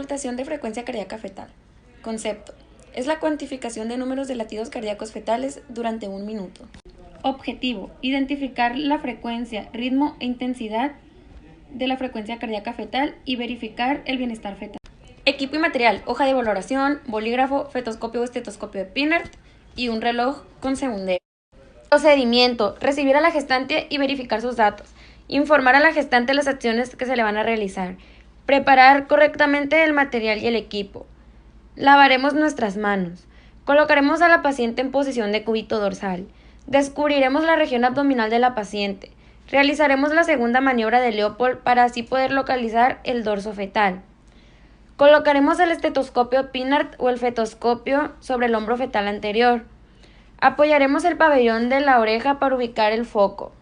Auscultación de frecuencia cardíaca fetal. Concepto. Es la cuantificación de números de latidos cardíacos fetales durante un minuto. Objetivo. Identificar la frecuencia, ritmo e intensidad de la frecuencia cardíaca fetal y verificar el bienestar fetal. Equipo y material. Hoja de valoración, bolígrafo, fetoscopio o estetoscopio de Pinart y un reloj con segundero. Procedimiento. Recibir a la gestante y verificar sus datos. Informar a la gestante las acciones que se le van a realizar. Preparar correctamente el material y el equipo. Lavaremos nuestras manos. Colocaremos a la paciente en posición de cúbito dorsal. Descubriremos la región abdominal de la paciente. Realizaremos la segunda maniobra de Leopold para así poder localizar el dorso fetal. Colocaremos el estetoscopio Pinart o el fetoscopio sobre el hombro fetal anterior. Apoyaremos el pabellón de la oreja para ubicar el foco.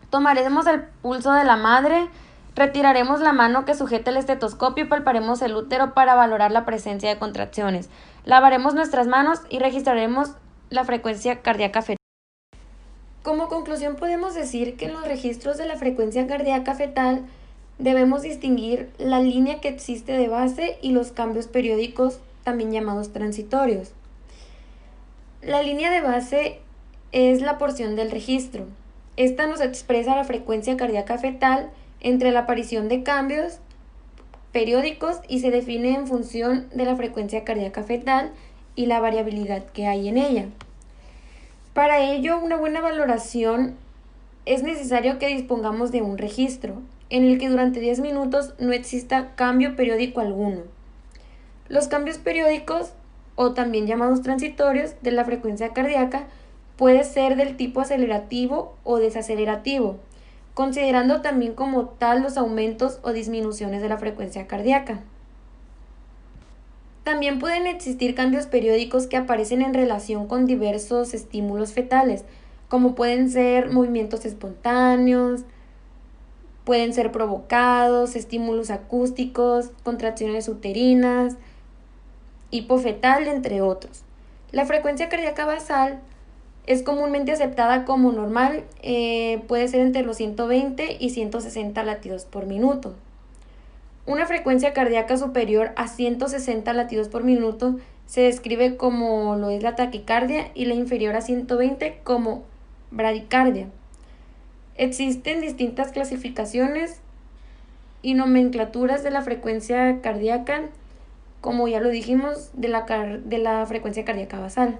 Tomaremos el pulso de la madre, retiraremos la mano que sujeta el estetoscopio y palparemos el útero para valorar la presencia de contracciones. Lavaremos nuestras manos y registraremos la frecuencia cardíaca fetal. Como conclusión podemos decir que en los registros de la frecuencia cardíaca fetal debemos distinguir la línea que existe de base y los cambios periódicos, también llamados transitorios. La línea de base es la porción del registro. Esta nos expresa la frecuencia cardíaca fetal entre la aparición de cambios periódicos y se define en función de la frecuencia cardíaca fetal y la variabilidad que hay en ella. Para ello, una buena valoración es necesario que dispongamos de un registro en el que durante 10 minutos no exista cambio periódico alguno. Los cambios periódicos, o también llamados transitorios, de la frecuencia cardíaca puede ser del tipo acelerativo o desacelerativo, considerando también como tal los aumentos o disminuciones de la frecuencia cardíaca. También pueden existir cambios periódicos que aparecen en relación con diversos estímulos fetales, como pueden ser movimientos espontáneos, pueden ser provocados, estímulos acústicos, contracciones uterinas, hipofetal, entre otros. La frecuencia cardíaca basal es comúnmente aceptada como normal, puede ser entre los 120 y 160 latidos por minuto. Una frecuencia cardíaca superior a 160 latidos por minuto se describe como lo es la taquicardia y la inferior a 120 como bradicardia. Existen distintas clasificaciones y nomenclaturas de la frecuencia cardíaca, como ya lo dijimos, de la frecuencia cardíaca basal.